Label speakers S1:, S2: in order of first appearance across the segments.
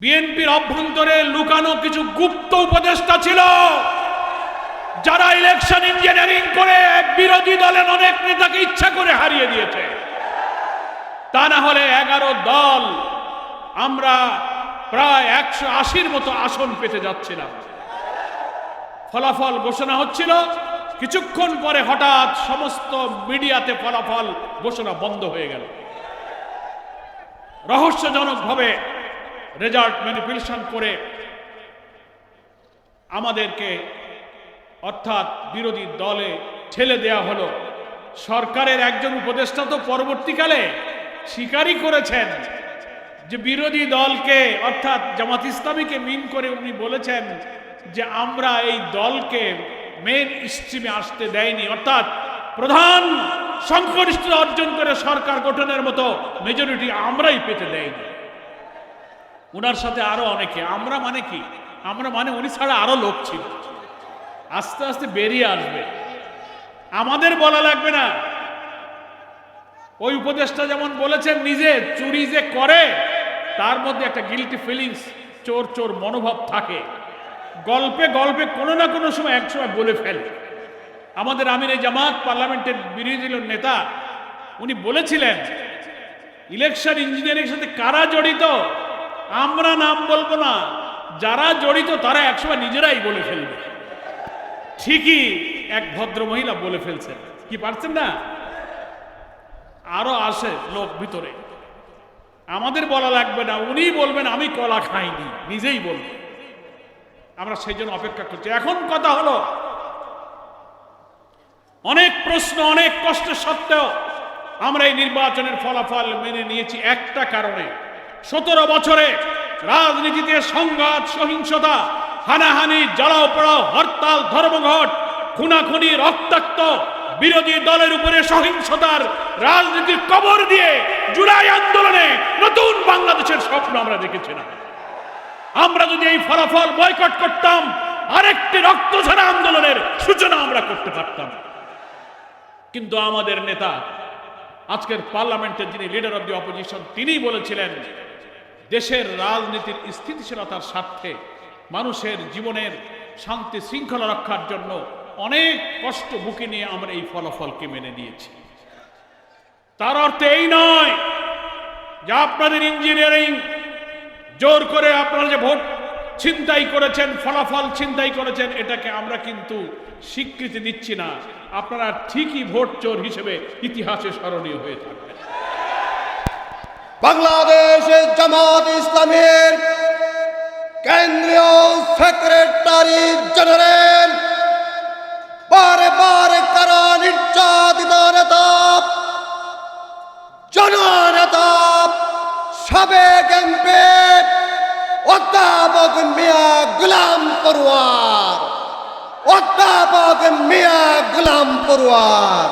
S1: বিএনপির অভ্যন্তরে লুকানো কিছু গুপ্ত উপদেষ্টা ছিল, যারা ইলেকশন ইঞ্জিনিয়ারিং করে বিরোধী দলের অনেক নেতাকে ইচ্ছা করে হারিয়ে দিয়েছে। তা না হলে 11 দল আমরা প্রায় 180-র মতো আসন পেতে যাচ্ছিলাম। ফলাফল ঘোষণা হচ্ছিল, কিছুক্ষণ পরে হঠাৎ সমস্ত মিডিয়াতে ফলাফল ঘোষণা বন্ধ হয়ে গেল। রহস্যজনকভাবে রেজাল্ট ম্যানিপুলেশন করে আমাদেরকে অর্থাৎ বিরোধী দলে ঠেলে দেয়া হলো। সরকারের একজন উপদেষ্টা তো পরবর্তীকালে স্বীকারই করেছেন যে বিরোধী দলকে অর্থাৎ জামাত ইসলামীকে মিন করে উনি বলেছেন যে আমরা এই দলকে মেন স্ট্রিমে আসতে দেয়নি, অর্থাৎ প্রধান সংখ্যাগরিষ্ঠতা অর্জন করে সরকার গঠনের মতো মেজরিটি আমরাই পেতে দেয়নি। ওনার সাথে আরো অনেকে, আমরা মানে কি, আমরা মানে উনি ছাড়া আরো লোক ছিল, আস্তে আস্তে বেরিয়ে আসবে, আমাদের বলা লাগবে না। ওই উপদেষ্টা যেমন বলেছেন নিজে চুরি যে করে তার মধ্যে একটা গিল্টি ফিলিংস, চোর চোর মনোভাব থাকে, গল্পে গল্পে কোনো না কোনো সময় এক সময় বলে ফেলে। আমাদের আমির জামাত পার্লামেন্টের বিরোধী দলের নেতা উনি বলেছিলেন ইলেকশন ইঞ্জিনিয়ারিং সাথে কারা জড়িত আমরা নাম বলবো না, যারা জড়িত তারা একসময় নিজেরাই বলে ফেলবে। ঠিকই এক ভদ্র মহিলা বলে ফেলছেন, কি পারছেন না, আরো আসে লোক ভিতরে, আমাদের বলা লাগবে না, উনি বলবেন আমি কলা খাইনি, নিজেই বলবেন। আমরা সেই জন্য অপেক্ষা করছি। এখন কথা হলো, অনেক প্রশ্ন অনেক কষ্টের সত্ত্বেও আমরা এই নির্বাচনের ফলাফল মেনে নিয়েছি একটা কারণে, 17 বছরে রাজনীতিতে সংঘাত, সহিংসতা, হানাহানি, জ্বালাও পোড়াও, হরতাল, ধর্মঘট, খুনাখুনি, রক্তাক্ত বিরোধী দলের উপরে সহিংসতার রাজনীতির কবর দিয়ে জুলাই আন্দোলনে নতুন বাংলাদেশের স্বপ্ন আমরা দেখেছিলাম। আমরা যদি এই ফলাফল বয়কট করতাম, আরেকটি রক্তঝরা আন্দোলনের সূচনা আমরা করতে পারতাম। কিন্তু আমাদের নেতা, আজকের পার্লামেন্টের যিনি লিডার অব দি অপোজিশন, তিনি বলেছিলেন দেশের রাজনীতির স্থিতিশীলতার স্বার্থে মানুষের জীবনের শান্তি শৃঙ্খলা রক্ষার জন্য অনেক কষ্ট বুকে নিয়ে আমরা এই ফলাফলকে মেনে নিয়েছি। তার অর্থ এই নয় যে আপনাদের ইঞ্জিনিয়ারিং জোর করে আপনারা যে ভোট ছিনতাই করেছেন, ফলাফল ছিনতাই করেছেন, এটাকে আমরা কিন্তু স্বীকৃতি দিচ্ছি না। আপনারা ঠিকই ভোট চোর হিসেবে ইতিহাসে স্মরণীয় হয়ে থাকবেন।
S2: বাংলাদেশের জামাত ইসলামের কেন্দ্রীয় সেক্রেটারি জেনারেল, বারে বারে কারা নির্যাতিত নেতা, জননেতা, সাবেক এমপি অধ্যাপক মিয়া গোলাম পরওয়ার, অধ্যাপক মিয়া গোলাম পরওয়ার।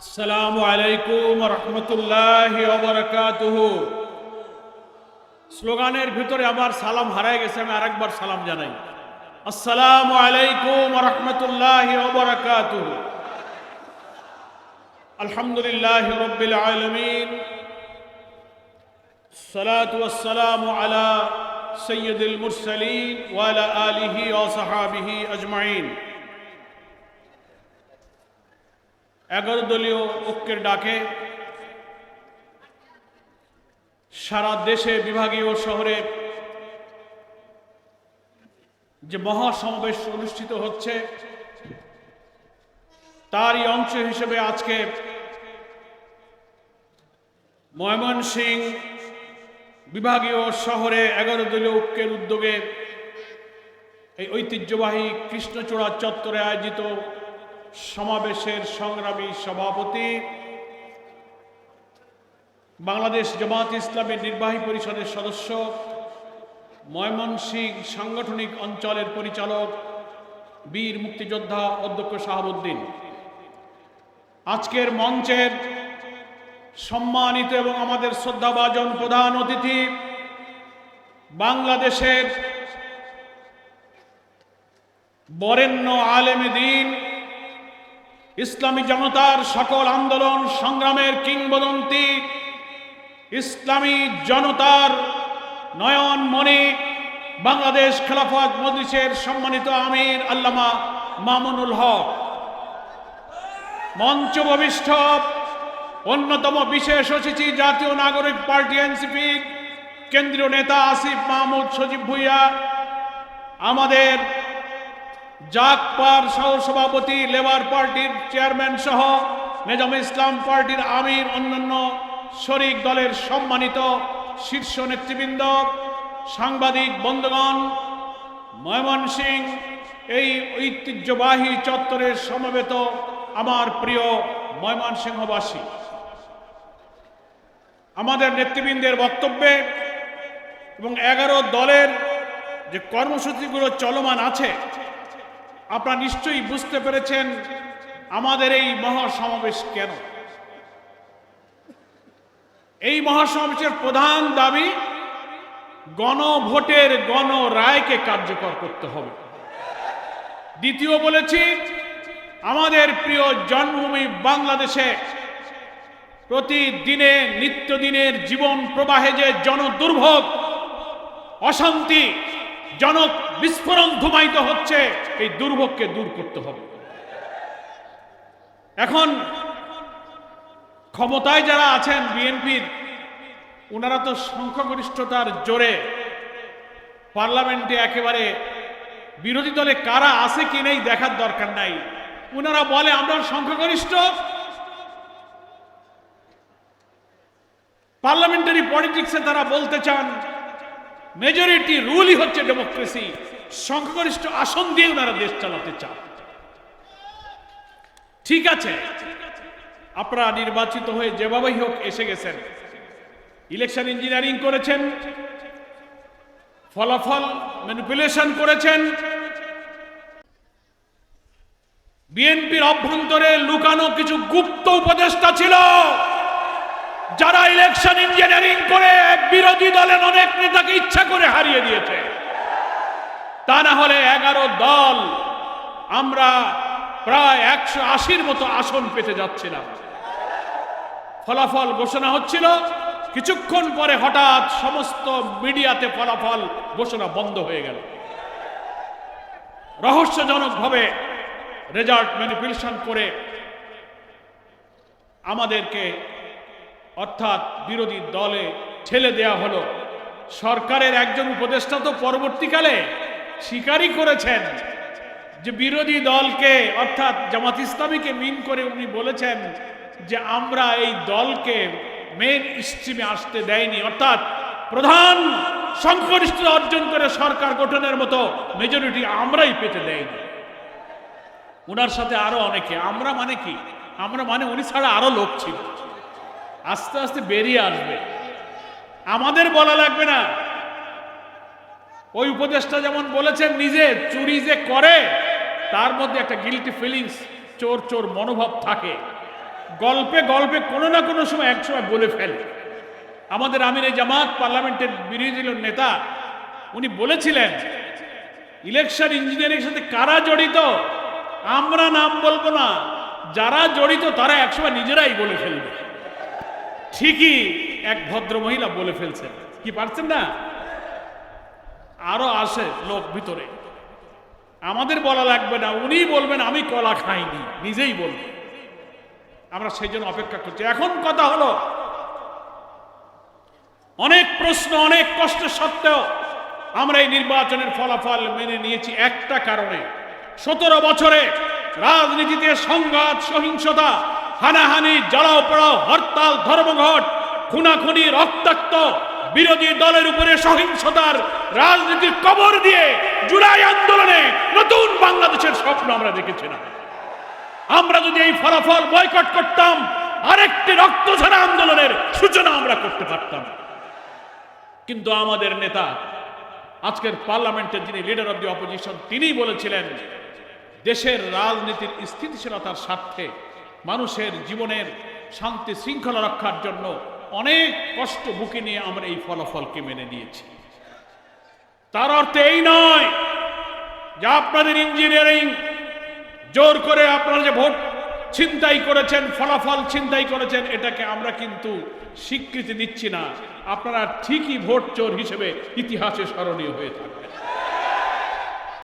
S1: আসসালামু আলাইকুম ওয়া রাহমাতুল্লাহি ওয়া বারাকাতুহু। স্লোগানের ভিতরে আমার সালাম হারায় গেছে, আমি আরেকবার সালাম জানাই। আসসালামু আলাইকুম ওয়া রাহমাতুল্লাহি ওয়া বারাকাতুহু। আলহামদুলিল্লাহি রাব্বিল আলামিন, সালাতু ওয়াস সালামু আলা সাইয়্যিদিল মুরসালিন ওয়া আলা আলিহি ওয়া সাহাবিহি আজমাইন। 11 দলীয় ঐক্যের ডাকে সারা দেশে বিভাগীয় শহরে যে মহাসমাবেশ অনুষ্ঠিত হচ্ছে, তারই অংশ হিসেবে আজকে ময়মনসিংহ বিভাগীয় শহরে 11 দলীয় ঐক্যের উদ্যোগে এই ঐতিহ্যবাহী কৃষ্ণচূড়া চত্বরে আয়োজিত সমাবেশের সংগ্রামী সভাপতি, বাংলাদেশ জামাত ইসলামের নির্বাহী পরিষদের সদস্য, ময়মনসিংহ সাংগঠনিক অঞ্চলের পরিচালক, বীর মুক্তিযোদ্ধা অধ্যক্ষ শাহাবুদ্দিন, আজকের মঞ্চের সম্মানিত এবং আমাদের শ্রদ্ধাভাজন প্রধান অতিথি, বাংলাদেশের বরেণ্য আলেম দ্বীন, ইসলামী জনতার সকল আন্দোলন সংগ্রামের কিংবদন্তি, ইসলামী জনতার নয়নমণি, বাংলাদেশ খেলাফত মজলিসের সম্মানিত আমির আল্লামা মামুনুল হক, মঞ্চ ভবিষ্ঠ অন্যতম বিশেষ অতিথি জাতীয় নাগরিক পার্টি এনসিপি কেন্দ্রীয় নেতা আসিফ মাহমুদ সজীব ভুইয়া, আমাদের জাকপার সহসভাপতি, লেবার পার্টির চেয়ারম্যান সহ নিজাম ইসলাম পার্টির আমির, অন্যান্য শরিক দলের সম্মানিত শীর্ষ নেতৃবৃন্দ, সাংবাদিক বন্ধুগণ, ময়মনসিংহ এই ঐতিহ্যবাহী চত্বরের সমবেত আমার প্রিয় ময়মনসিংহবাসী, আমাদের নেতৃবৃন্দের বক্তব্যে এবং 11 দলের যে কর্মসূচিগুলো চলমান আছে, আপনারা নিশ্চয়ই বুঝতে পেরেছেন আমাদের এই মহাসমাবেশ কেন। এই মহাসমাবেশের প্রধান দাবি গণভোটের গণরায়কে কার্যকর করতে হবে। দ্বিতীয় বলেছি, আমাদের প্রিয় জন্মভূমি বাংলাদেশে প্রতিদিনে নিত্যদিনের জীবন প্রবাহে যে জনদুর্ভোগ, অশান্তি, জনক বিস্ফোরণ ধুমায়িত হচ্ছে, এই দুর্ভোগকে দূর করতে হবে। এখন ক্ষমতায় যারা আছেন বিএনপির, ওনারা তো সংখ্যাগরিষ্ঠতার জোরে পার্লামেন্টে একেবারে বিরোধী দলে কারা আছে কি নেই দেখার দরকার নাই, ওনারা বলে আমরা সংখ্যাগরিষ্ঠ। পার্লামেন্টারি পলিটিক্সে তারা বলতে চান মেজরিটি রুলই হচ্ছে ডেমোক্রেসি, সংখ্যাগরিষ্ঠ আসন দিয়ে ওনারা দেশ চালাতে চান। ঠিক আছে, আপনারা নির্বাচিত হয়ে যেভাবেই হোক এসে গেছেন, ইলেকশন ইঞ্জিনিয়ারিং করেছেন, ফলাফল ম্যানিপুলেশন করেছেন, বিএনপির অভ্যন্তরে লুকানো কিছু গুপ্ত উপদেষ্টা ছিল যারা ইলেকশন ইঞ্জিনিয়ারিং করে বিরোধী দলের অনেক নেতাকে ইচ্ছা করে হারিয়ে দিয়েছে। তা না হলে 11 দল আমরা প্রায় 180-র মতো আসন পেতে যাচ্ছিলাম। ফলাফল ঘোষণা হচ্ছিল, কিছুক্ষণ পরে হঠাৎ সমস্ত মিডিয়াতে ফলাফল ঘোষণা বন্ধ হয়ে গেল। রহস্যজনকভাবে রেজাল্ট ম্যানিপুলেশন করে আমাদেরকে অর্থাৎ বিরোধী দলে ঠেলে দেয়া হলো। সরকারের একজন উপদেষ্টা তো পরবর্তীকালে স্বীকারই করেছেন যে বিরোধী দলকে অর্থাৎ জামাত ইসলামীকে মিন করে উনি বলেছেন যে আমরা এই দলকে মেন স্ট্রিমে আসতে দেয়নি, অর্থাৎ প্রধান সংখ্যাগরিষ্ঠতা অর্জন করে সরকার গঠনের মতো মেজরিটি আমরাই পেতে দেয়নি। ওনার সাথে আরো অনেকে, আমরা মানে কি, আমরা মানে উনি ছাড়া আরো লোক ছিল, আস্তে আস্তে বেরিয়ে আসবে, আমাদের বলা লাগবে না। ওই উপদেষ্টা যেমন বলেছেন নিজে চুরি যে করে তার মধ্যে একটা গিল্টি ফিলিংস, চোর চোর মনোভাব থাকে, গল্পে গল্পে কোনো না কোনো সময় একসময় বলে ফেলে। আমাদের আমির জামাত পার্লামেন্টের বিরোধী দলের নেতা উনি বলেছিলেন ইলেকশন ইঞ্জিনিয়ারিং এর সাথে কারা জড়িত আমরা নাম বলবো না, যারা জড়িত তারা একসময় নিজেরাই বলে ফেলবে। ঠিকই এক ভদ্র মহিলা বলে ফেলছেন, কি পারছেন না, আরো আসে লোক ভিতরে, আমাদের বলা লাগবে না, উনি বলবেন আমি কলা খাইনি, নিজেই বলবেন। আমরা সেই জন্য অপেক্ষা করছি। এখন কথা হলো, অনেক প্রশ্ন, অনেক কষ্ট সত্ত্বেও আমরা এই নির্বাচনের ফলাফল মেনে নিয়েছি একটা কারণে, 17 বছরে রাজনীতিতে সংঘাত, সহিংসতা, হানাহানি, জ্বালাও পোড়াও, হরতাল, ধর্মঘট, খুনাখুনি, রক্তাক্ত বিরোধী দলের উপরে সহিংসতার রাজনীতির কবর দিয়ে জুলাই আন্দোলনে নতুন বাংলাদেশের স্বপ্ন আমরা দেখেছিলাম। আমরা যদি এই ফলাফল বয়কট করতাম, আরেকটি রক্তঝরা আন্দোলনের সূচনা আমরা করতে পারতাম। কিন্তু আমাদের নেতা, আজকের পার্লামেন্টের যিনি লিডার অব দি অপোজিশন, তিনি বলেছিলেন দেশের রাজনীতির স্থিতিশীলতার স্বার্থে, মানুষের জীবনের শান্তি শৃঙ্খলা রক্ষার জন্য অনেক কষ্ট বুকে নিয়ে আমরা এই ফলাফলকে মেনে নিয়েছি। তার অর্থ এই নয় যে আপনাদের ইঞ্জিনিয়ারিং জোর করে আপনারা যে ভোট ছিনতাই করেছেন, ফলাফল ছিনতাই করেছেন, এটাকে আমরা কিন্তু স্বীকৃতি দিচ্ছি না। আপনারা ঠিকই ভোট চোর হিসেবে ইতিহাসে স্মরণীয় হয়ে থাকবেন।